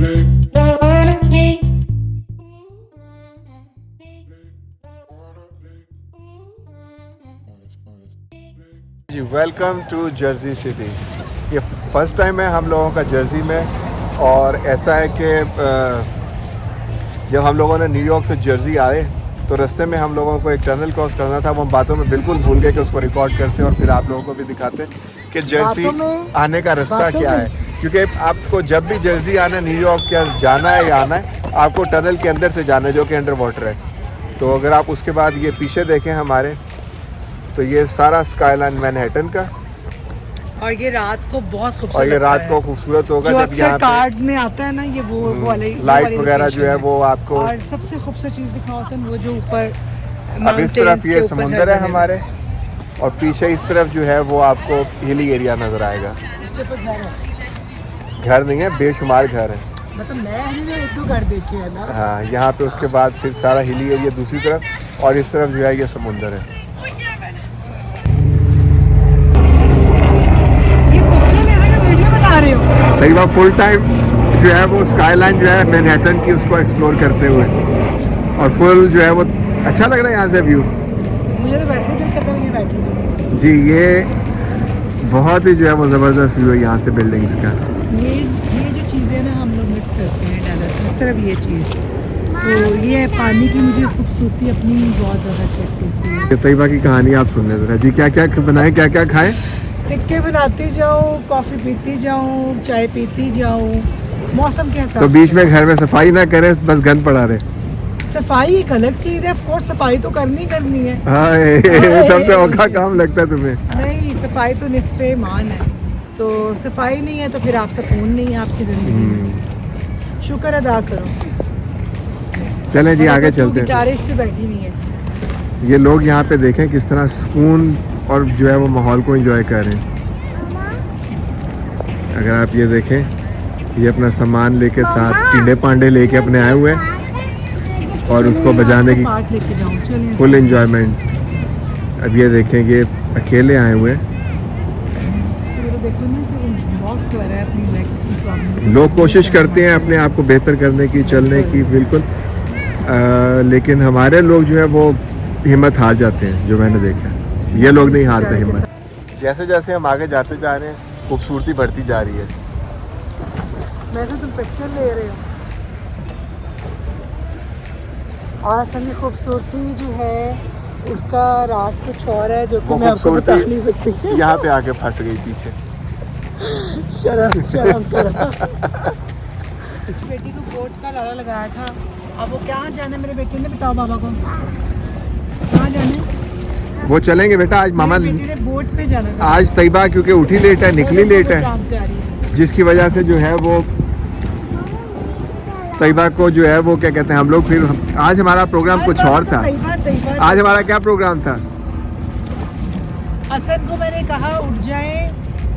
Ji welcome to Jersey City. ये first time है हम लोगों का जर्सी में। और ऐसा है कि जब हम लोगों ने न्यूयॉर्क से जर्सी आए तो रास्ते में हम लोगों को एक टनल क्रॉस करना था। वो हम बातों में बिल्कुल भूल गए कि उसको रिकॉर्ड करते और फिर आप लोगों को भी दिखाते कि जर्सी आने का रास्ता क्या है। क्योंकि आपको जब भी जर्सी आना है, न्यूयॉर्क क्या जाना है या आना है, आपको टनल के अंदर से जाना है जो कि अंडर वाटर है। तो अगर आप उसके बाद ये पीछे देखें हमारे, तो ये सारा स्काईलाइन मैनहट्टन का, और ये रात को बहुत खूबसूरत, और ये रात को खूबसूरत होगा जब यहाँ कार्ड्स में आता है ना, ये वो वाले लाइट वगैरह जो है वो आपको। और सबसे खूबसूरत चीज़ दिखाओ तो वो जो ऊपर अब इस तरफ ये समुंदर है हमारे, और पीछे इस तरफ जो है वो आपको हिली एरिया नजर आएगा। उसके ऊपर घर है, घर नहीं है, बेशुमार घर है। मतलब मैं एक दो घर देखे हैं ना। हाँ, यहाँ पे उसके बाद फिर सारा हिली एरिया दूसरी तरफ, और इस तरफ जो है ये समुंदर है। कई बार फुल टाइम जो है वो स्काईलाइन जो है मैनहट्टन की उसको एक्सप्लोर करते हुए, और फुल जो है वो अच्छा लग रहा है यहाँ से व्यू। मुझे तो वैसे दिल करता है बैठी जी, ये बहुत ही जो है वो ज़बरदस्त व्यू है यहाँ से बिल्डिंग्स का। ये जो चीज़ें ना हम लोग मिस करते हैं डैलस में, सिर्फ ये चीज़। तो ये पानी की मुझे खूबसूरती अपनी बहुत ज़्यादा चेक करती है। तैयबा की कहानी आप सुनने ज़रा जी, क्या क्या बनाए, क्या क्या खाएं? टिक्के बनाती जाऊँ, कॉफ़ी पीती जाऊँ, चाय पीती जाऊँ, मौसम के हिसाब। तो बीच में घर में सफाई ना करें, बस गंद पड़ा रहे। सफाई एक अलग चीज़ है, ऑफ कोर्स सफाई तो करनी है। हाँ, सबसे औखा काम लगता है तुम्हें। नहीं, सफाई तो निस्फ़े ईमान है। तो सफाई नहीं है तो फिर आप सुकून नहीं है आपकी ज़िंदगी में। शुक्र अदा करो। चलें जी, आगे चलते हैं। गिटारिस्ट भी बैठी नहीं है। ये लोग यहाँ पे देखें किस तरह सुकून और जो है वो माहौल को एंजॉय कर रहे हैं। अगर आप ये देखें, ये अपना सामान लेके साथ टीडे पांडे लेके अपने आए हुए हैं और उसको बजाने की फुल एंजॉयमेंट। अब ये देखें, ये अकेले आए हुए हैं। लोग कोशिश करते हैं अपने आप को बेहतर करने की, चलने की, बिल्कुल, लेकिन हमारे लोग जो है वो हिम्मत हार जाते हैं। जो मैंने देखा, ये लोग नहीं हारते हिम्मत। जैसे जैसे हम आगे जाते जा रहे हैं, खूबसूरती बढ़ती जा रही है। मैं तो तुम पिक्चर ले रहे हो, और असल में खूबसूरती जो है उसका राज कुछ और है, जो कि मैं आपको बता नहीं सकती। यहाँ पे आके फंस गई पीछे। शर्म करो। बेटी को बोट का लाला लगाया था, अब वो क्या जाने, मेरे बेटे ने बताओ बाबा को कहाँ जाने। वो चलेंगे बेटा, आज मामा ने बोट पे जाना था। आज तैयबा क्योंकि उठी लेट है, निकली लेट है, जिसकी वजह से जो है वो तैयबा को जो है वो क्या कहते हैं, हम लोग फिर आज हमारा प्रोग्राम कुछ और था। आज हमारा क्या प्रोग्राम था? हसन को मैंने कहा उठ जाए,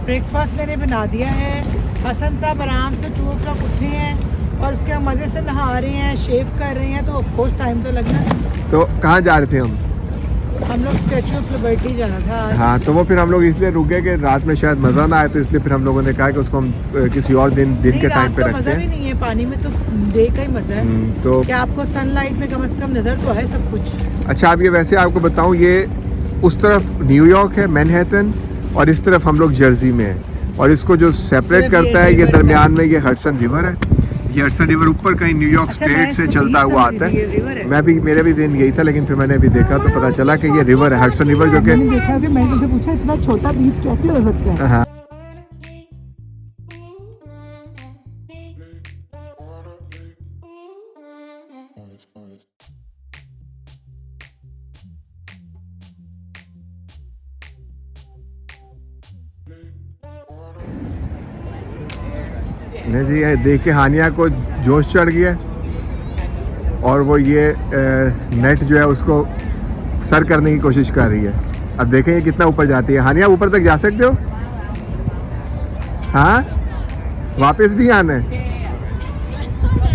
ब्रेकफास्ट मैंने बना दिया है। हसन साहब आराम से 2 o'clock उठे हैं और उसके बाद मज़े से नहा रहे हैं, शेव कर रहे हैं, तो ऑफ कोर्स टाइम तो लगना है। तो कहाँ जा रहे थे हम लोग स्टैचू ऑफ लिबर्टी जाना था। हाँ, तो वो फिर हम लोग इसलिए रुके कि रात में शायद मज़ा ना आए, तो इसलिए फिर हम लोगों ने कहा कि उसको हम किसी और दिन के टाइम पे रखते हैं। मज़ा भी नहीं है पानी में, तो डे का ही मज़ा है। तो क्या आपको सनलाइट में कम से कम नज़र तो है सब कुछ। अच्छा, अब ये वैसे आपको बताऊँ, ये उस तरफ न्यूयॉर्क है मैनहट्टन, और इस तरफ हम लोग जर्सी में है, और इसको जो सेपरेट करता है ये दरमियान में ये हडसन रिवर है। ये हडसन रिवर ऊपर कहीं न्यूयॉर्क स्टेट से चलता हुआ आता है। मेरे भी दिन यही था, लेकिन फिर मैंने अभी देखा तो पता चला कि ये रिवर है, हडसन रिवर, जो कि मैंने देखा कि मैंने तुमसे पूछा इतना छोटा बीच कैसे हो सकता है। हाँ। नहीं जी, ये देख के हानिया को जोश चढ़ गया, और वो ये नेट जो है उसको सर करने की कोशिश कर रही है। अब देखेंगे कितना ऊपर जाती है। हानिया, ऊपर तक जा सकते हो? हाँ, वापस भी आना है?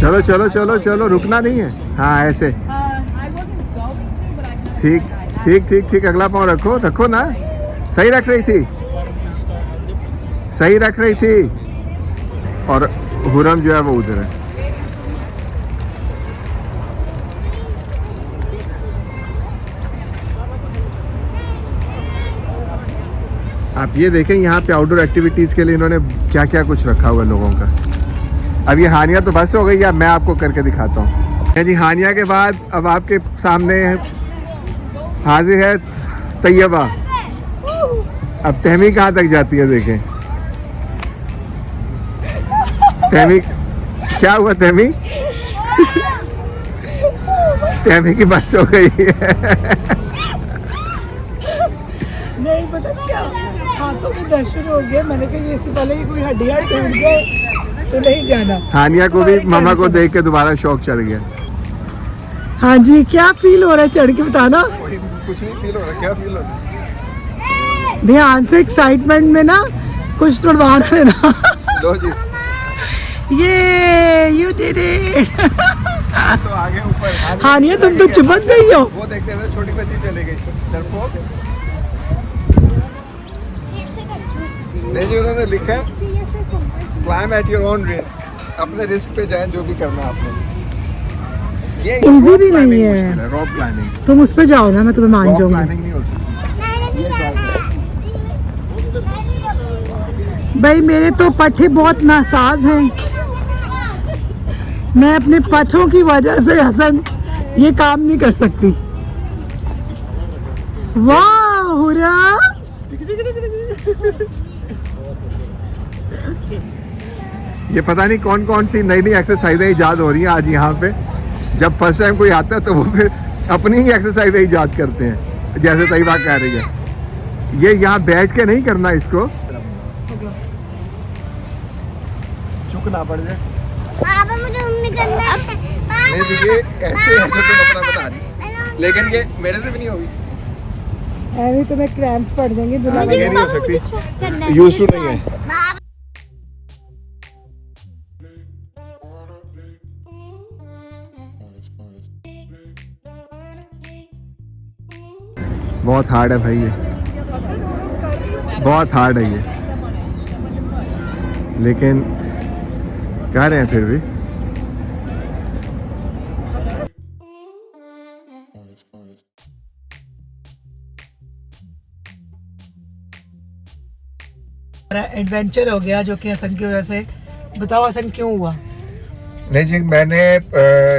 चलो चलो चलो चलो, रुकना नहीं है। हाँ, ऐसे ठीक ठीक ठीक ठीक। अगला पाँव रखो, रखो ना, सही रख रही थी, सही रख रही थी। और हुरम जो है वो उधर है। आप ये देखें यहाँ पे आउटडोर एक्टिविटीज़ के लिए इन्होंने क्या क्या कुछ रखा हुआ है लोगों का। अब ये हानिया तो बस हो गई, अब मैं आपको करके दिखाता हूँ जी। हानिया के बाद अब आपके सामने हाजिर है तैयबा। अब तहमी कहाँ तक जाती है देखें। तहमी क्या हुआ तहमी? तहमी की बस हो गई है। नहीं पता क्या हाथों में दर्द शुरू हो गया। मैंने कहा ये इससे पहले कि कोई हड्डियाँ टूट गए तो नहीं जाना। हानिया को भी मामा को देख के दोबारा शौक चढ़ गया। हाँ जी, क्या फील हो रहा है चढ़ के बताना। कुछ नहीं फील हो रहा, क्या फील हो रहा है? ध्यान से एक्साइटमेंट में ना कुछ तोड़वा देना। लो जी, ये यू डिड इट। तो आगे ऊपर। हानिया तुम तो चिपक गई हो। वो देखते हुए छोटी बच्ची चली गई डरपोक। नहीं जी, उन्होंने लिखा है climb at your own risk, अपने रिस्क पे जाएं जो भी करना है आपने। ये इजी भी नहीं है। रॉक क्लाइंबिंग तुम उस पे जाओ ना, मैं तुम्हें मान जाऊंगी। क्लाइंबिंग नहीं हो सकती। ये भाई मेरे तो पट्टे बहुत नासाज हैं। मैं अपने पट्टों की वजह से हसन ये काम नहीं कर सकती। वाह हुरा, ये पता नहीं कौन कौन सी नई नई एक्सरसाइजें ईजाद हो रही हैं आज यहाँ पे। जब फर्स्ट टाइम कोई आता है तो वो फिर अपनी ही एक्सरसाइजें ईजाद करते हैं, जैसे तैयबा कह रही है। ये यहाँ बैठ के नहीं करना, इसको चुकना पड़ जाए। पापा मुझे उम्मीद करना है। नहीं तो ये ऐसे है जो तुम अपना बता रही, लेकिन ये मेरे से भी नहीं होगी। अभी तुम्हें क्रैम्प्स पड़ जाएंगे बिना ये नहीं हो सकती, यूज टू नहीं है। बहुत हार्ड है भाई, ये बहुत हार्ड है ये, लेकिन कह रहे हैं फिर भी। एडवेंचर हो गया जो कि हसन की वजह से। बताओ हसन क्यों हुआ? नहीं जी, मैंने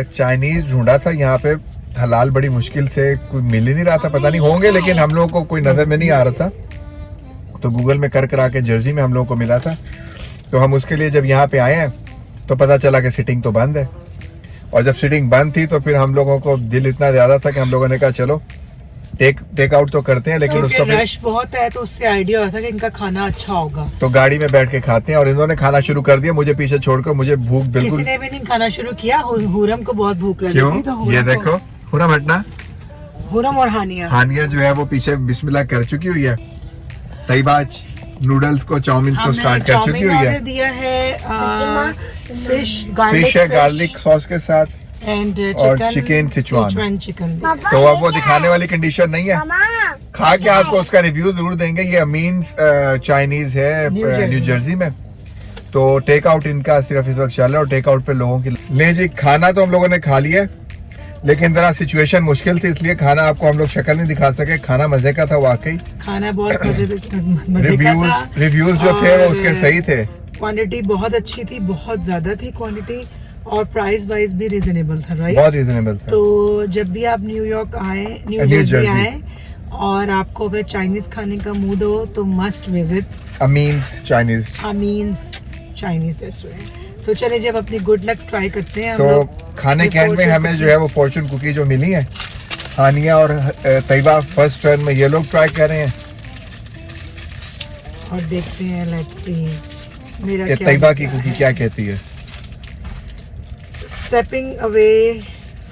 चाइनीज ढूंढा था यहाँ पे, हलाल बड़ी मुश्किल से, कोई मिल ही नहीं रहा था। पता नहीं होंगे, लेकिन हम लोगों को कोई नज़र में नहीं आ रहा था। तो गूगल में कर करा के जर्सी में हम लोगों को मिला था। तो हम उसके लिए जब यहाँ पे आए हैं तो पता चला कि सिटिंग तो बंद है। और जब सिटिंग बंद थी तो फिर हम लोगों को दिल इतना ज़्यादा था कि हम लोगों ने कहा चलो टेक आउट तो करते हैं, लेकिन उसका रश बहुत है तो उससे आइडिया हुआ था कि इनका खाना अच्छा होगा, तो गाड़ी में बैठ के खाते हैं। और इन्होंने खाना शुरू कर दिया, मुझे पीछे छोड़कर। मुझे भूख बिल्कुल, किसी ने भी नहीं खाना शुरू किया। हुरम को बहुत भूख लगी क्यों? थी तो ये देखो, हुरम हटना। हुरम और हानिया जो है वो पीछे बिस्मिल्लाह कर चुकी हुई है। तैयबा नूडल्स को, चाउमीन को स्टार्ट कर चुकी हुई है। दिया है फिश है गार्लिक सॉस के साथ, एंड और चिकन सिचुआन चिकन। तो अब वो दिखाने वाली कंडीशन नहीं है। खा के आपको उसका रिव्यू जरूर देंगे। ये अमीन्स चाइनीज है न्यू जर्सी में। तो टेक आउट इनका सिर्फ इस वक्त चल रहा है, और टेक आउट पे लोगों की ले जी। खाना तो हम लोगों ने खा लिया, लेकिन जरा सिचुएशन मुश्किल थी, इसलिए खाना आपको हम लोग शक्ल नहीं दिखा सके। खाना मजे का था वाकई, खाना बहुत मजे का था। रिव्यूज जो थे वो उसके सही थे। क्वांटिटी बहुत अच्छी थी, बहुत ज्यादा थी क्वांटिटी, और प्राइस वाइज भी रीजनेबल था, राइट? बहुत रीजनेबल था। तो जब भी आप न्यूयॉर्क आए, न्यू जर्सी आए, और आपको अगर चाइनीज खाने का मूड हो तो must visit amines Chinese restaurant. तो चले जब अपनी गुड लक ट्राई करते हैं। तो खाने के एंड में हमें जो है वो फॉर्चून कुकी जो मिली है, हानिया और तैयबा फर्स्ट टर्न में ये लोग ट्राई कर रहे हैं, और देखते हैं, लेट्स सी मेरा क्या तैयबा की कुकी क्या कहती है। Stepping away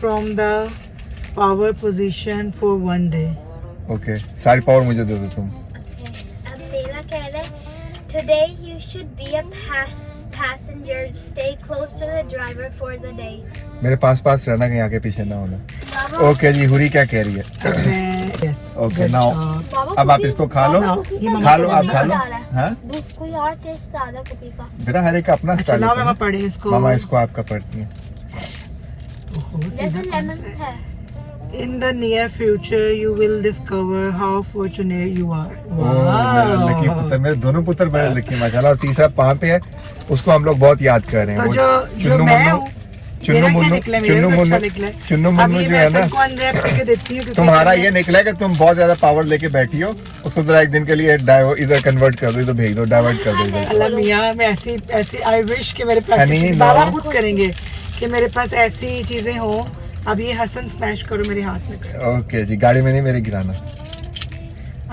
from the power position for one day. Okay, सारी पावर मुझे दे दो तुम। अब बेला कह रहे today you should be a passenger, stay close to the driver for the day. मेरे पास रहना, कहीं आगे पीछे ना होना। ओके जी, हुरी क्या कह रही है? Yes. Okay, Good now job. अब आप इसको खा लो, खा लो, आप खा लो। हाँ कोई और टेस्ट आ रहा कुकी का। बेटा हर एक का अपना स्टाइल है। मामा पढ़े इसको। मामा इसको आपका पढ़ती है। जैसे लेमन है। In the near future, you will discover how fortunate you are. मेरा लकी पुत्र, मेरे दोनों पुत्र बड़े लकी माशाल्लाह। और तीसरा पाँव पे है, उसको हम लोग बहुत याद कर रहे हैं। तो वो जो मैं हूँ, चुन्नू मुन्नू जो है ना, तुम्हारा ये निकला कि तुम बहुत ज्यादा पावर लेके बैठी हो, उसको जरा एक दिन के लिए इधर कन्वर्ट कर दो, इधर भेज दो, डाइवर्ट कर दो। अल्लाह मियां, मैं ऐसी आई विश कि मेरे पास, बाबा खुद करेंगे कि मेरे पास ऐसी चीजें हो। अब ये हसन स्मैश करो मेरे हाथ में करो। ओके जी, गाड़ी में नहीं मेरे गिराना।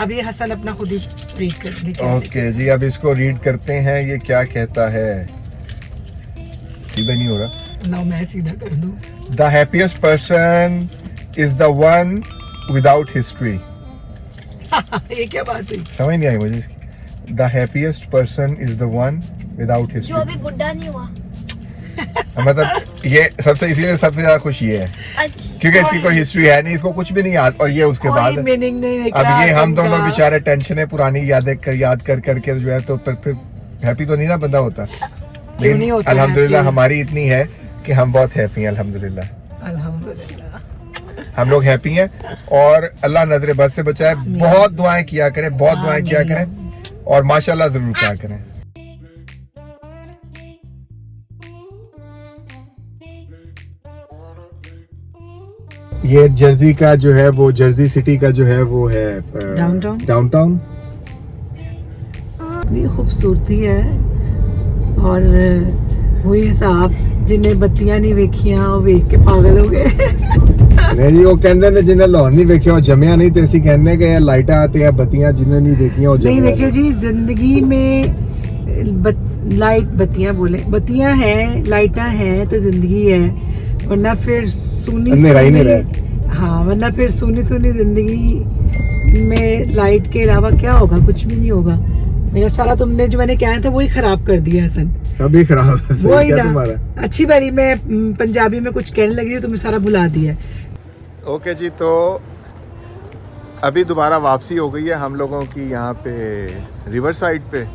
अब ये हसन अपना खुद ही रीड करेंगे। ओके जी, अब इसको रीड करते हैं। ये क्या कहता है? सीधा नहीं हो रहा ना, मैं सीधा कर दूं। The happiest person is the one without history. ये क्या बात हुई? समझ नहीं आई मुझे इसकी। The happiest person is the one without जो हिस्ट्री। अभी बुढ़ा नहीं हुआ। मतलब ये सबसे, इसीलिए सबसे ज्यादा खुशी है अच्छा। क्योंकि इसकी कोई हिस्ट्री है नहीं, इसको कुछ भी नहीं याद। और ये उसके बाद मीनिंग नहीं निकला। अब ये हम दोनों बेचारे टेंशन है, पुरानी याद कर करके जो है, तो फिर हैप्पी तो नहीं ना बंदा होता। लेकिन अल्हम्दुलिल्लाह हमारी इतनी है कि हम बहुत हैप्पी हैं। अल्हम्दुलिल्लाह हम लोग हैप्पी हैं। और अल्लाह नजर बद से बचाए। बहुत दुआएं किया करें, बहुत दुआएं किया करें, और माशाल्लाह जरूर किया करें। ये जर्सी का जो है, वो जर्सी सिटी का जो है वो है डाउनटाउन। इतनी खूबसूरती है। और वही हिसाब जिन्हें बत्तियां नहीं वेखियां वो वेख के पागल हो गए। नहीं जी, वो कहते हैं जिन्हें लाहौर नहीं वेखिया वो जमिया नहीं, तो ऐसी कहने के लाइटा आती है, बत्तियां जिन्हें नहीं देखियां वो नहीं। देखिए जी, जिंदगी में बत्तियां बोले, बत्तियां हैं, लाइटा हैं तो जिंदगी है। वरना फिर सुनी वरना फिर सुनी जिंदगी में लाइट के अलावा क्या होगा? कुछ भी नहीं होगा। मेरा सारा तुमने जो मैंने कहा था वही खराब कर दिया हसन। सभी खराब है। वही ना, अच्छी बारी मैं पंजाबी में कुछ कहने लगी थी, तुमने सारा भुला दिया। ओके जी, तो अभी दोबारा वापसी हो गई है हम लोगों की यहाँ पे रिवर साइड पे।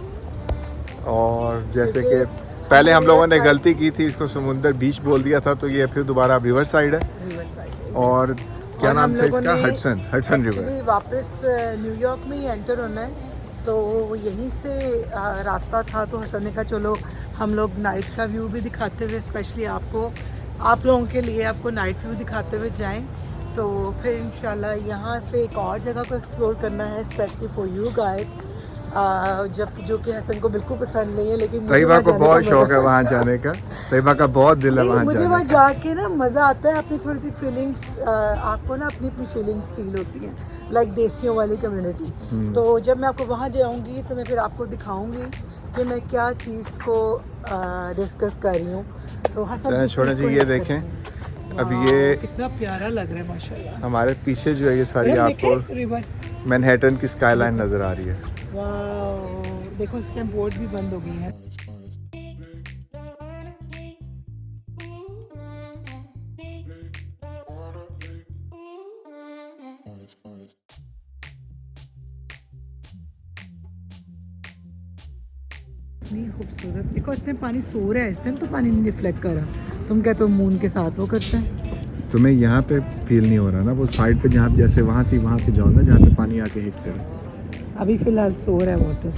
और जैसे कि पहले हम लोगों ने गलती की थी, इसको समुंदर बीच बोल दिया था, तो ये फिर दोबारा रिवर साइड है। और क्या नाम था इसका? Hudson river. वापस न्यूयॉर्क में ही एंटर होना है, तो यहीं से रास्ता था। तो हसन ने कहा चलो हम लोग नाइट का व्यू भी दिखाते हुए, स्पेशली आप लोगों के लिए आपको नाइट व्यू दिखाते हुए जाएं। तो फिर इंशाल्लाह यहाँ से एक और जगह को एक्सप्लोर करना है, स्पेशली फॉर यू गाइस। जबकि जो कि हसन को बिल्कुल पसंद नहीं है, लेकिन तैयबा को बहुत शौक है वहाँ जाने का। तैयबा का बहुत दिल है वहाँ जाने का। मुझे वहाँ जाके ना मज़ा आता है। अपनी थोड़ी सी फीलिंग्स, आपको ना अपनी फीलिंग्स फील होती हैं, लाइक देसियों वाली कम्युनिटी। तो जब मैं आपको वहाँ जाऊँगी तो मैं फिर आपको दिखाऊँगी कि मैं क्या चीज़ को डिस्कस कर रही हूँ। तो हसन छोड़े जी, ये देखें अब ये कितना प्यारा लग रहा है माशाल्लाह। हमारे पीछे जो है ये सारी आपको मैनहट्टन की स्काईलाइन नजर आ रही है। वाओ, देखो इस टाइम बोट भी बंद हो गई है। इतनी खूबसूरत, देखो इस टाइम पानी सो रहा है, इस टाइम तो पानी नहीं रिफ्लेक्ट कर रहा। तुम कहते हो मून के साथ वो करता है। तुम्हें यहाँ पे फील नहीं हो रहा ना, वो साइड पे जहाँ जैसे वहाँ थी वहाँ पे जाओ ना, जहाँ पे पानी आके हिट करे। अभी फिलहाल सो रहा है वाटर।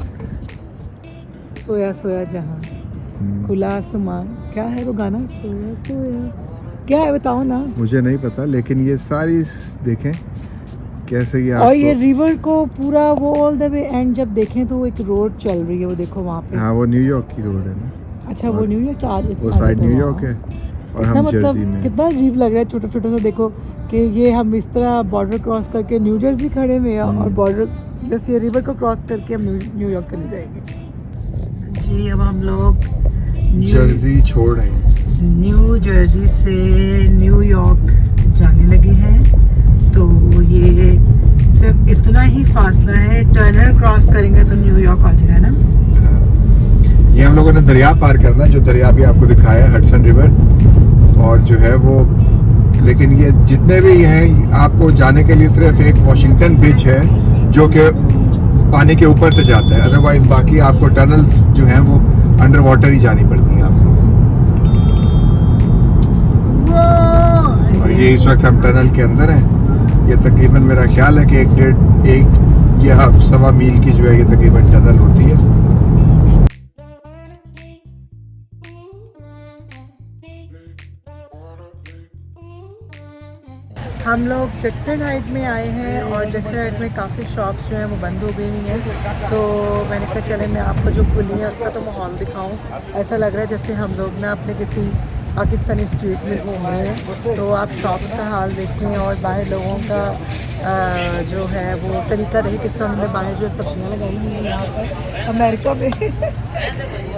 सोया जहाँ खुला आसमान, क्या है वो गाना? सोया क्या है बताओ ना। मुझे नहीं पता, लेकिन ये सारी देखें कैसे ये और ये रिवर को पूरा वो ऑल द वे एंड जब देखें तो वो एक रोड चल रही है, वो देखो वहाँ पे। हाँ, वो न्यूयॉर्क की रोड है ना। अच्छा, वो न्यूयॉर्क, वो साइड न्यूयॉर्क है और हम जर्सी में। कितना अजीब लग रहा है छोटा छोटा सा। देखो कि ये हम इस तरह बॉर्डर क्रॉस करके न्यू जर्सी खड़े में हैं और बॉर्डर जैसे रिवर को क्रॉस करके हम न्यूयॉर्क चले जाएंगे जी। अब हम लोग जर्सी छोड़ रहे हैं, न्यू जर्सी से न्यूयॉर्क जाने लगे हैं। तो ये सिर्फ इतना ही फासला है, टर्नर क्रॉस करेंगे तो न्यूयॉर्क आ जाएगा ना। ये हम लोगों ने दरिया पार करना है, जो दरिया भी आपको दिखाया है, हडसन रिवर। और जो है वो, लेकिन ये जितने भी हैं आपको जाने के लिए सिर्फ एक वाशिंगटन ब्रिज है जो कि पानी के ऊपर से जाता है, अदरवाइज बाकी आपको टनल्स जो हैं वो अंडर वाटर ही जानी पड़ती हैं आपको। और ये इस वक्त हम टनल के अंदर हैं। ये तकरीबन मेरा ख्याल है कि एक या 1.25 मील की जो है ये तकरीबन टनल होती है। हम लोग जैक्सन हाइट में आए हैं और जैक्सन हाइट में काफ़ी शॉप्स जो हैं वो बंद हो गई हुई हैं, तो मैंने कहा चले मैं आपको जो खुली है उसका तो माहौल दिखाऊं। ऐसा लग रहा है जैसे हम लोग ना अपने किसी पाकिस्तानी स्ट्रीट में घूम रहे हैं। तो आप शॉप्स का हाल देखें और बाहर लोगों का जो है वो तरीका देखें किस तरह उन्होंने बाहर जो सब्जियाँ लगाई हुई हैं यहाँ पर अमेरिका में।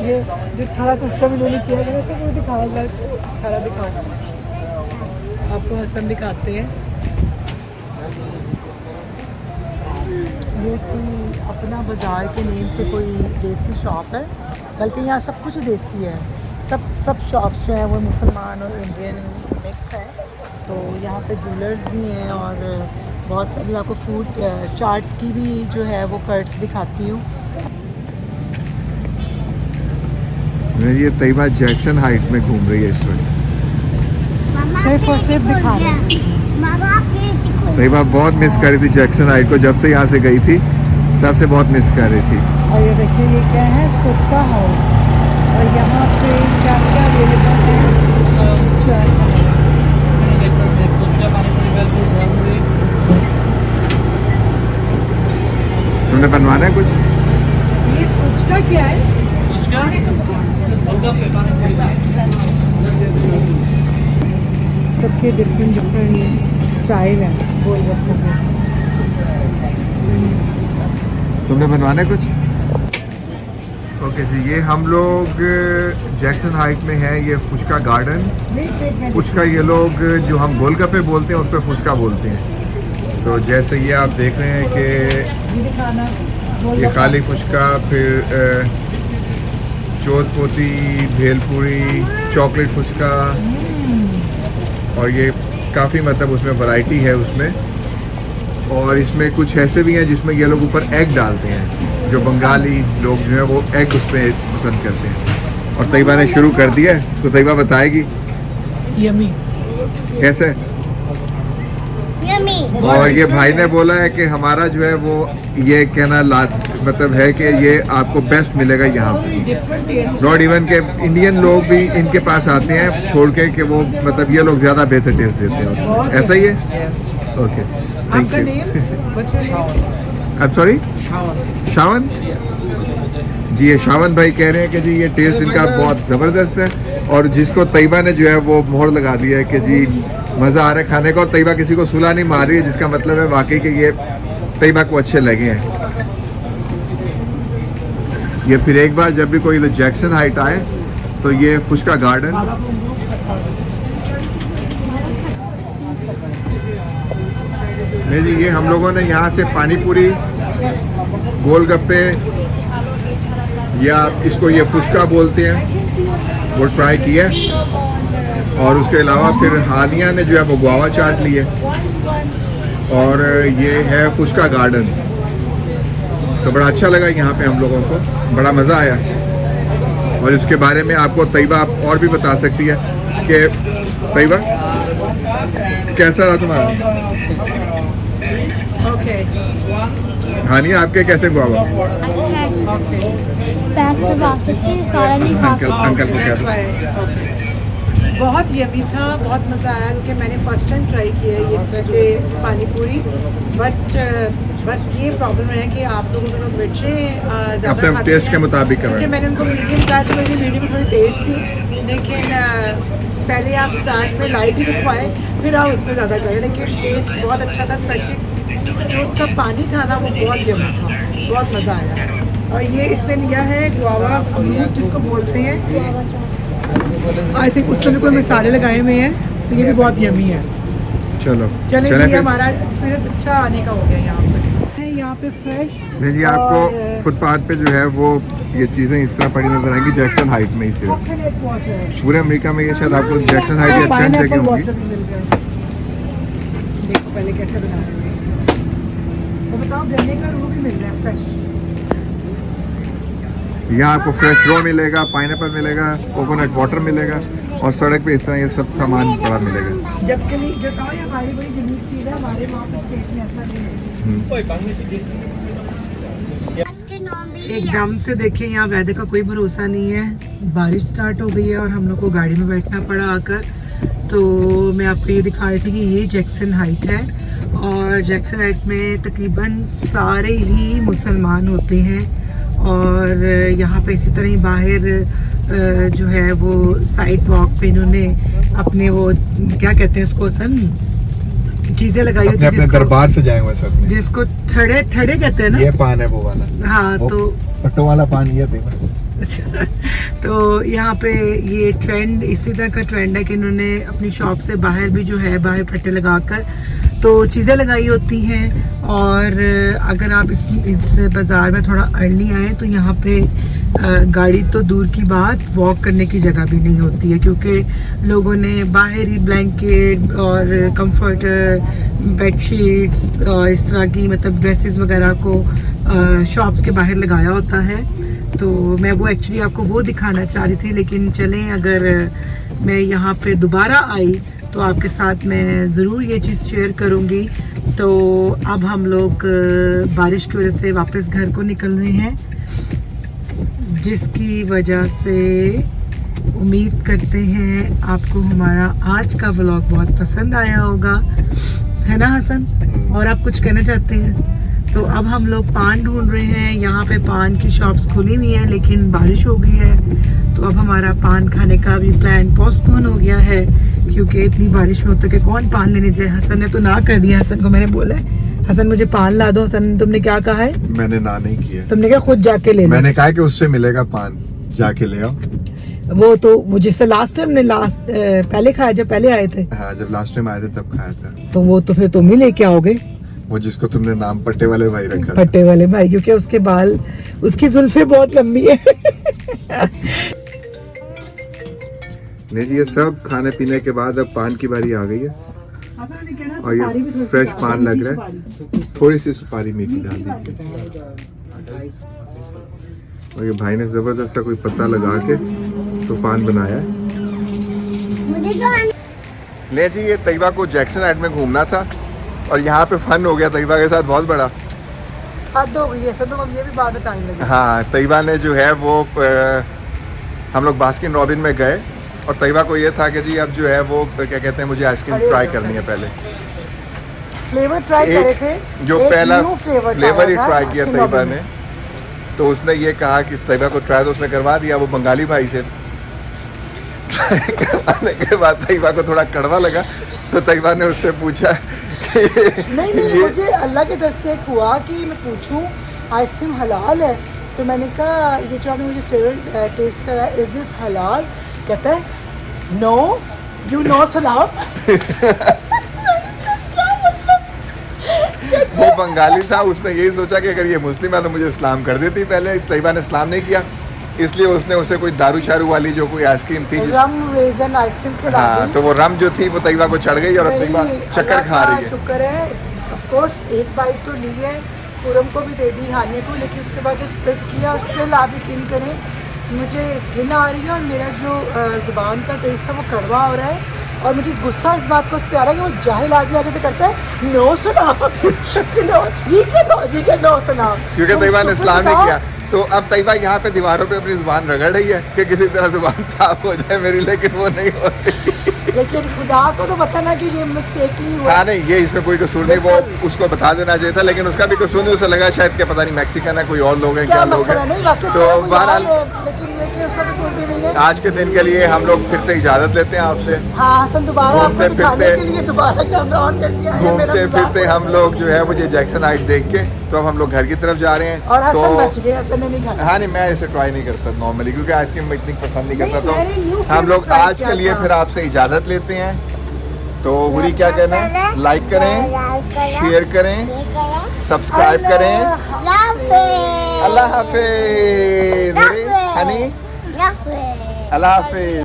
ये जो सारा सिस्टम इन्होंने किया गया था वो दिखाया जाए, सारा दिखाओ आपको हसन दिखाते हैं। ये कोई अपना बाज़ार के नेम से कोई देसी शॉप है, बल्कि यहाँ सब कुछ देसी है। सब शॉप्स जो हैं वो मुसलमान और इंडियन मिक्स हैं। तो यहाँ पे ज्वेलर्स भी हैं और बहुत अभी आपको फूड चाट की भी जो है वो कर्ट्स दिखाती हूँ। ये तैयबा जैक्सन हाइट में घूम रही है इस वक्त। सिर्फ और सिर्फ दिखा रहे हैं। तैयबा बहुत मिस कर रही थी जैक्सन हाइट को, जब से यहाँ से गई थी तब से बहुत मिस कर रही थी। और ये देखिए ये क्या है, फुस्का हाउस, और यहाँ पे क्या क्या अवेलेबल है। तुमने बनवाना है कुछ? ये फुचका क्या है? सबके डिफरेंट स्टाइल हैं गोलगप्पे में। तुमने बनवाना है कुछ? ओके जी, ये हम लोग जैक्सन हाइट में है, ये फुचका गार्डन। फुचका ये लोग जो हम गोलगप्पे बोलते हैं उस पर फुचका बोलते हैं। तो जैसे ये आप देख रहे हैं कि ये खाली फुचका, फिर चोतपोती, भेलपुरी, चॉकलेट फुचका, और ये काफ़ी मतलब उसमें वैरायटी है उसमें। और इसमें कुछ ऐसे भी हैं जिसमें ये लोग ऊपर एग डालते हैं, जो बंगाली लोग जो है वो एग उसमें पसंद करते हैं। और तैयबा ने शुरू कर दिया है, तो तैयबा बताएगी यमी कैसे। और ये भाई ने बोला है कि हमारा जो है वो ये कहना मतलब है कि ये आपको बेस्ट मिलेगा यहाँ पे। नॉट इवन के इंडियन लोग भी इनके पास आते हैं छोड़ के कि वो मतलब ये लोग ज़्यादा बेहतर टेस्ट देते हैं। ऐसा ही है? Okay, thank you. I am sorry, Shawan ji. ये शावन भाई कह रहे हैं कि जी ये टेस्ट इनका बहुत ज़बरदस्त है, और जिसको तैयबा ने जो है वो मोहर लगा दिया है कि जी मज़ा आ रहा है खाने का। और तैयबा किसी को सुला नहीं मार रही है, जिसका मतलब है वाकई कि ये तैयबा को अच्छे लगे हैं। ये फिर एक बार जब भी कोई इधर जैक्सन हाइट आए तो ये फुचका गार्डन। नहीं जी, ये हम लोगों ने यहाँ से पानी पूरी, गोलगप्पे, या इसको ये फुचका बोलते हैं, वो ट्राई किया। और उसके अलावा फिर हानिया ने जो है वो गुआवा चाट ली है, और ये है फुचका गार्डन। तो बड़ा अच्छा लगा यहाँ पे हम लोगों को, बड़ा मज़ा आया। और इसके बारे में आपको तैयबा और भी बता सकती है कि तैयबा कैसा रहा तुम्हारा? ओके, हानिया आपके कैसे गुआवा? अंकल को क्या था? बहुत यमी था, बहुत मज़ा आया, क्योंकि मैंने फ़र्स्ट टाइम ट्राई किया है ये इस तरह के पानी पूरी। बट बस ये प्रॉब्लम है कि आप लोगों को मिर्चें ज़्यादा अपने टेस्ट के मुताबिक कर रहे क्योंकि हैं। मैंने उनको मीडियम कहा तो मेरी मीडियम थोड़ी तेज़ थी, लेकिन पहले आप स्टार्ट में लाइट ही दिखवाएं, फिर आप उसमें ज़्यादा करें। लेकिन टेस्ट बहुत अच्छा था, स्पेशली जो उसका पानी था ना वो बहुत यमी था, बहुत मज़ा आया। और ये इसने लिया है गुआवा फ्रूट जिसको बोलते हैं, आई थिंक उसमें भी कोई मसाले लगाए हुए हैं, तो ये भी बहुत यमी है। चलो चलें जी, फिर। हमारा एक्सपीरियंस अच्छा आने का हो गया यहाँ पे। यहाँ पे फ्रेश नहीं जी, आपको फुटपाथ पे जो है वो ये चीज़ें इस तरह पड़ी नजर आएंगी जैक्सन हाइट में ही सिर्फ। पूरे अमेरिका में ये शायद आपको जैक्सन हाइट ही अच्छी जगह होगी। देखो पहले कैसे बना रहे हैं। तो बताओ गन्ने का रूह भी मिल रहा है फ्रेश। यहाँ आपको फ्रेश रो मिलेगा, पाइनएप्पल मिलेगा, कोकोनट वाटर मिलेगा और सड़क पे इस तरह ये सब सामान बड़ा मिलेगा। जबकि जो कहो ये हमारी बड़ी यूनिक चीज़ है, हमारे वहाँ पे स्टेट में ऐसा नहीं है। एकदम से देखिए यहाँ वेदर का कोई भरोसा नहीं है, बारिश स्टार्ट हो गई है और हम लोग को गाड़ी में बैठना पड़ा आकर। तो मैं आपको ये दिखा रही थी कि ये जैक्सन हाइट है और जैक्सन हाइट में तकरीबन सारे ही मुसलमान होते हैं और यहाँ पे इसी तरह ही बाहर जो है वो साइड वॉक पे इन्होंने अपने वो क्या कहते हैं उसको सन चीजें लगाई होती है, अपने दरबार से जाए हुए सब, जिसको थड़े थड़े कहते हैं ना। ये पान है वो वाला। हाँ तो पट्टो वाला पान ये थे। अच्छा, तो यहाँ पे ये ट्रेंड इसी तरह का ट्रेंड है कि इन्होंने अपनी शॉप से बाहर भी जो है बाहर फट्टे लगाकर तो चीज़ें लगाई होती हैं। और अगर आप इस बाज़ार में थोड़ा अर्ली आए तो यहाँ पे गाड़ी तो दूर की बात, वॉक करने की जगह भी नहीं होती है क्योंकि लोगों ने बाहर ही ब्लैंकेट और कंफर्टर, बेडशीट्स और इस तरह की मतलब ड्रेसेस वगैरह को शॉप्स के बाहर लगाया होता है। तो मैं वो एक्चुअली आपको वो दिखाना चाह रही थी, लेकिन चलें अगर मैं यहाँ पे दोबारा आई तो आपके साथ मैं ज़रूर ये चीज़ शेयर करूँगी। तो अब हम लोग बारिश की वजह से वापस घर को निकल रहे हैं, जिसकी वजह से उम्मीद करते हैं आपको हमारा आज का व्लॉग बहुत पसंद आया होगा, है ना हसन? और आप कुछ कहना चाहते हैं? तो अब हम लोग पान ढूंढ रहे हैं, यहाँ पे पान की शॉप्स खुली हुई हैं लेकिन बारिश हो गई है तो अब हमारा पान खाने का भी प्लान पोस्टपोन हो गया है क्योंकि इतनी बारिश में होता है कि कौन पान लेने जाए। हसन ने तो ना कर दिया, हसन को मैंने बोला है हसन मुझे पान ला दो। हसन तुमने क्या कहा है? मैंने ना नहीं किया, तुमने क्या खुद जाके ले लो? मैंने कहा कि उससे मिलेगा पान, जाके ले आओ। वो तो वो जिससे लास्ट टाइम ने पहले खाया जब पहले आए थे। हाँ, जब लास्ट टाइम आए थे तब खाया था। तो वो तो फिर तुम ही लेके आओगे, वो जिसको तुमने नाम पट्टे वाले भाई रखा था। पट्टे वाले भाई, क्योंकि उसके बाल, उसकी जुल्फे बहुत लंबी है। नहीं जी, ये सब खाने पीने के बाद अब पान की बारी आ गई है और ये फ्रेश पान लग रहा है। थोड़ी सी सुपारी मीठी डाल दीजिए और ये भाई ने जबरदस्त सा कोई पत्ता लगा के तो पान बनाया है। ले जी, ये तैयबा को जैक्सन हाइट में घूमना था और यहाँ पे फन हो गया तैयबा के साथ बहुत बड़ा। हद हो गई है सर, तुम अब ये भी बात बताने लगे। हाँ, तैयबा ने जो है वो हम लोग बास्किन रॉबिन में गए और तैयबा को ये था कि जी अब जो है वो क्या कहते हैं, मुझे आइसक्रीम ट्राई करनी है। पहले फ्लेवर ट्राई करे थे, जो पहला फ्लेवर ही ट्राई किया तैयबा ने, तो उसने ये कहा कि तैयबा को ट्राई, तो उसने करवा दिया। वो बंगाली भाई थे। ट्राई करवाने के बाद तैयबा को थोड़ा कड़वा लगा तो तैयबा ने उससे पूछा नहीं मुझे अल्लाह की तरफ से एक हुआ कि मैं पूछूं आइसक्रीम हलाल है, तो मैंने कहा ये जो आपने मुझे फ्लेवर टेस्ट कराया, इज दिस हलाल? कहता है नो, यू नो सलाम। वो बंगाली था, उसने यही सोचा कि अगर ये मुस्लिम है तो मुझे इस्लाम कर देती। पहले तैयबा ने इस्लाम नहीं किया, इसलिए उसने उसे कोई दारू शारू वाली जो कोई आइसक्रीम थी, रम रेजन आइसक्रीम खिला दी। हाँ, तो वो रम जो थी वो तैयबा को चढ़ गई और तैयबा चक्कर खा रही है। शुक्र है, ऑफ कोर्स एक बाइट तो ली है, पूरम को भी दे दी, हानिया को, लेकिन उसके बाद जो स्पिट किया और स्टिल आप यकीन करें मुझे घिन आ रही है और मेरा जो ज़ुबान का टेस्ट है वो कड़वा हो रहा है। और मुझे गुस्सा इस बात को उस पे आ रहा है कि वो जाहिल आदमी आगे से करता है नो सुना। ये क्या लॉजिक है, नो सुना? क्योंकि तैयबा ने इस्लाम नहीं किया। तो अब तैयबा यहाँ पे दीवारों पे अपनी जुबान रगड़ रही है कि किसी तरह जुबान साफ हो जाए मेरी, लेकिन वो नहीं होती। लेकिन खुदा को तो पता ना कि ये मिस्टेकली हुआ। हाँ, नहीं, ये इसमें कोई कसूर नहीं, वो उसको बता देना चाहिए था, लेकिन उसका भी कसूर नहीं। उसे लगा शायद कि पता नहीं मैक्सिकन है, कोई और लोग हैं, क्या लोग हैं। तो बहरहाल लेकिन ये कि उसका कसूर भी नहीं है। आज के दिन के लिए हम लोग फिर से इजाजत लेते हैं आपसे। हाँ हसन, दोबारा आपको दिखाने के लिए दोबारा कैमरा ऑन कर दिया है। घूमते फिरते हम लोग जो है मुझे जैक्सन हाइट देख के तो अब हम लोग घर की तरफ जा रहे हैं। और हसन तो बच गए, हसन ने नहीं खाया। हाँ, नहीं, मैं इसे ट्राई नहीं करता नॉर्मली क्योंकि आइसक्रीम मैं इतनी पसंद नहीं करता। तो मैंने हम लोग आज के लिए फिर आपसे इजाजत लेते हैं। तो हुरी क्या कहना है? लाइक करें, शेयर करें, सब्सक्राइब करें। अल्लाह हाफिज। हनी, अल्लाह हाफिज।